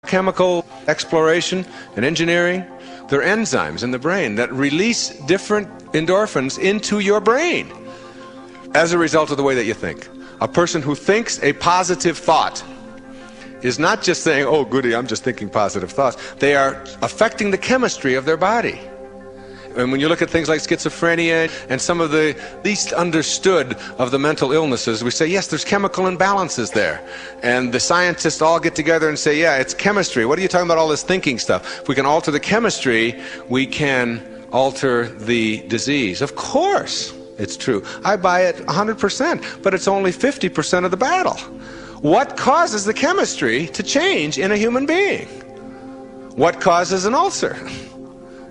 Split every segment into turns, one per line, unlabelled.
chemical exploration and engineering. They're enzymes in the brain that release different endorphins into your brain as a result of the way that you think. A person who thinks a positive thought is not just saying, oh goody, I'm just thinking positive thoughts. They are affecting the chemistry of their body. And when you look at things like schizophrenia and some of the least understood of the mental illnesses, we say, yes, there's chemical imbalances there. And the scientists all get together and say, yeah, it's chemistry. What are you talking about all this thinking stuff? If we can alter the chemistry, we can alter the disease. Of course, it's true. I buy it 100%, but it's only 50% of the battle. What causes the chemistry to change in a human being? What causes an ulcer?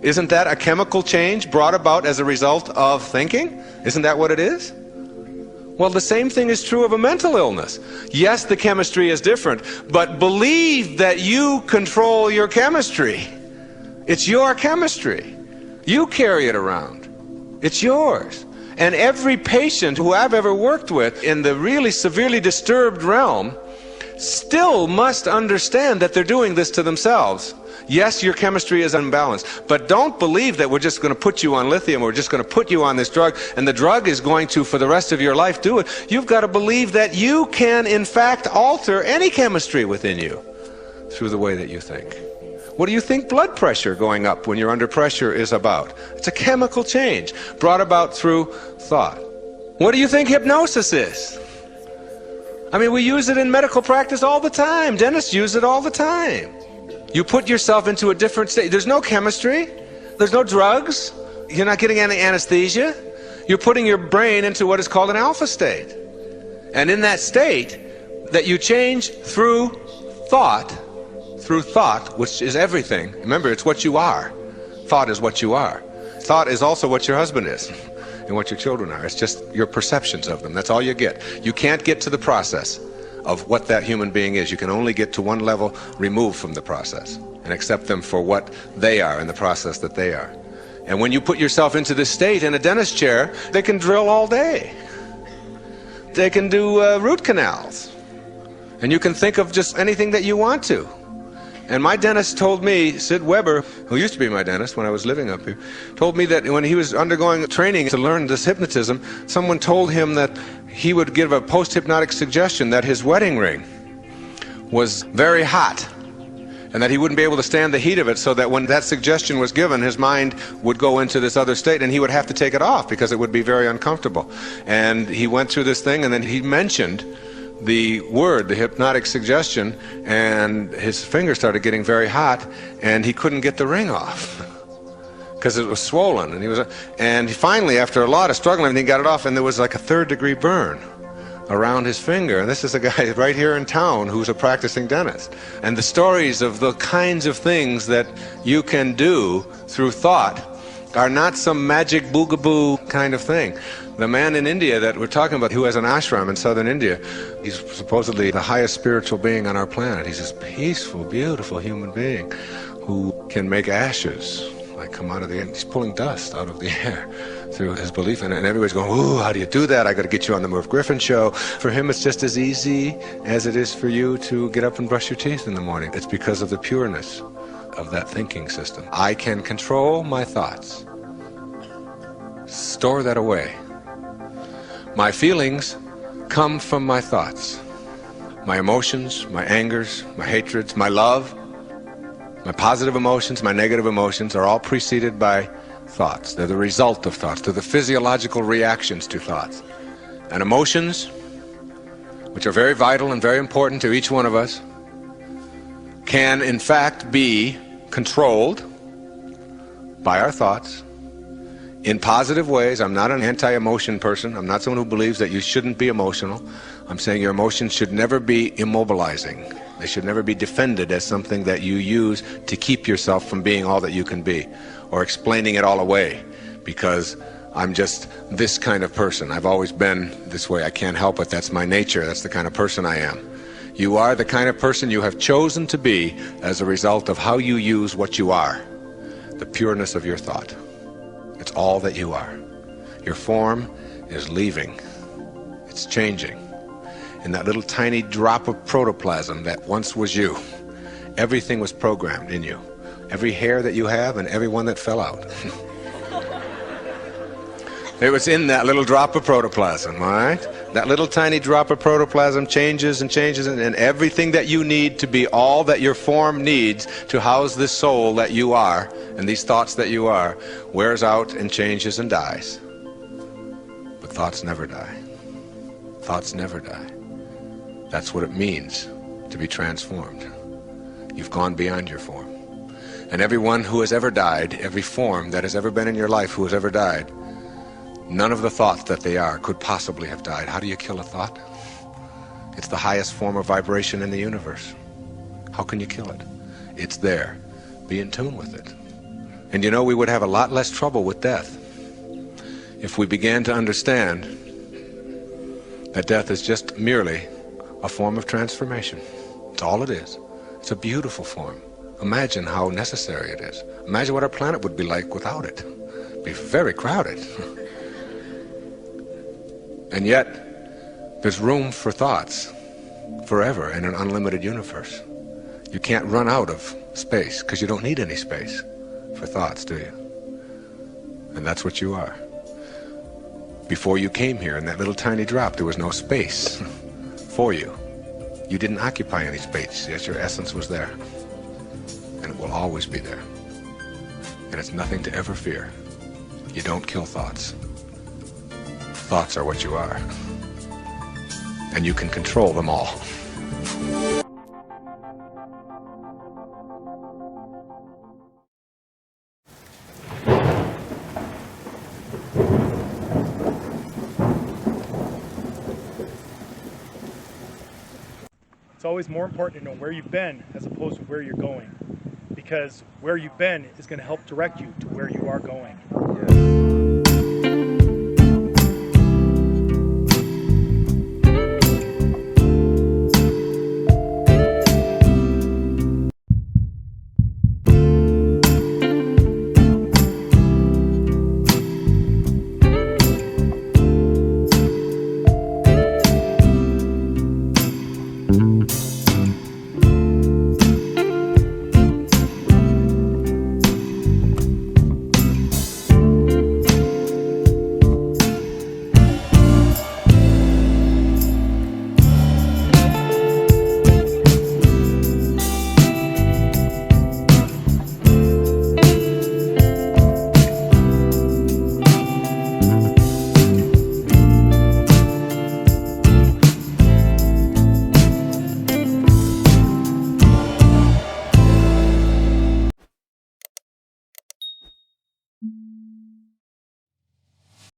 Isn't that a chemical change brought about as a result of thinking? Isn't that what it is? Well, the same thing is true of a mental illness. Yes, the chemistry is different, but believe that you control your chemistry. It's your chemistry. You carry it around. It's yours. And every patient who I've ever worked with in the really severely disturbed realm still must understand that they're doing this to themselves. Yes, your chemistry is unbalanced, but don't believe that we're just going to put you on lithium, or we're just going to put you on this drug, and the drug is going to, for the rest of your life, do it. You've got to believe that you can, in fact, alter any chemistry within you through the way that you think. What do you think blood pressure going up when you're under pressure is about? It's a chemical change brought about through thought. What do you think hypnosis is? I mean, we use it in medical practice all the time. Dentists use it all the time. You put yourself into a different state. There's no chemistry. There's no drugs. You're not getting any anesthesia. You're putting your brain into what is called an alpha state. And in that state, that you change through thought, which is everything. Remember, it's what you are. Thought is what you are. Thought is also what your husband is and what your children are. It's just your perceptions of them. That's all you get. You can't get to the process of what that human being is. You can only get to one level removed from the process and accept them for what they are in the process that they are. And when you put yourself into this state in a dentist chair, they can drill all day. They can do root canals. And you can think of just anything that you want to. And my dentist told me, Sid Weber, who used to be my dentist when I was living up here, told me that when he was undergoing training to learn this hypnotism, someone told him that he would give a post-hypnotic suggestion that his wedding ring was very hot and that he wouldn't be able to stand the heat of it, so that when that suggestion was given, his mind would go into this other state and he would have to take it off because it would be very uncomfortable. And he went through this thing, and then he mentioned the word, the hypnotic suggestion, and his finger started getting very hot, and he couldn't get the ring off because it was swollen. And he finally, after a lot of struggling, he got it off, and there was like a 3rd-degree burn around his finger. And this is a guy right here in town who's a practicing dentist. And the stories of the kinds of things that you can do through thought are not some magic boogaboo kind of thing. The man in India that we're talking about, who has an ashram in southern India, he's supposedly the highest spiritual being on our planet. He's this peaceful, beautiful human being who can make ashes like come out of the air. He's pulling dust out of the air through his belief in it. And everybody's going, ooh, how do you do that? I got to get you on the Merv Griffin show. For him, it's just as easy as it is for you to get up and brush your teeth in the morning. It's because of the pureness of that thinking system. I can control my thoughts. Store that away. My feelings come from my thoughts. My emotions, my angers, my hatreds, my love, my positive emotions, my negative emotions are all preceded by thoughts. They're the result of thoughts. They're the physiological reactions to thoughts. And emotions, which are very vital and very important to each one of us, can in fact be controlled by our thoughts in positive ways. I'm not an anti-emotion person. I'm not someone who believes that you shouldn't be emotional. I'm saying your emotions should never be immobilizing. They should never be defended as something that you use to keep yourself from being all that you can be, or explaining it all away because I'm just this kind of person. I've always been this way. I can't help it. That's my nature. That's the kind of person I am. You are the kind of person you have chosen to be as a result of how you use what you are, the pureness of your thought. It's all that you are. Your form is leaving. It's changing. And that little tiny drop of protoplasm that once was you Everything was programmed in you. Every hair that you have and every one that fell out. It was in that little drop of protoplasm, all right? That little tiny drop of protoplasm changes and changes, and everything that you need to be all that your form needs to house this soul that you are, and these thoughts that you are, wears out and changes and dies. But thoughts never die. Thoughts never die. That's what it means to be transformed. You've gone beyond your form. And everyone who has ever died, every form that has ever been in your life who has ever died, none of the thoughts that they are could possibly have died. How do you kill a thought? It's the highest form of vibration in the universe. How can you kill it? It's there. Be in tune with it. And you know, we would have a lot less trouble with death if we began to understand that death is just merely a form of transformation. It's all it is. It's a beautiful form. Imagine how necessary it is. Imagine what our planet would be like without it. It'd be very crowded. And yet, there's room for thoughts forever in an unlimited universe. You can't run out of space, because you don't need any space for thoughts, do you? And that's what you are. Before you came here in that little tiny drop, there was no space for you. You didn't occupy any space, yet your essence was there. And it will always be there. And it's nothing to ever fear. You don't kill thoughts. Thoughts are what you are, and you can control them all.
It's always more important to know where you've been as opposed to where you're going, because where you've been is going to help direct you to where you are going.
Yeah.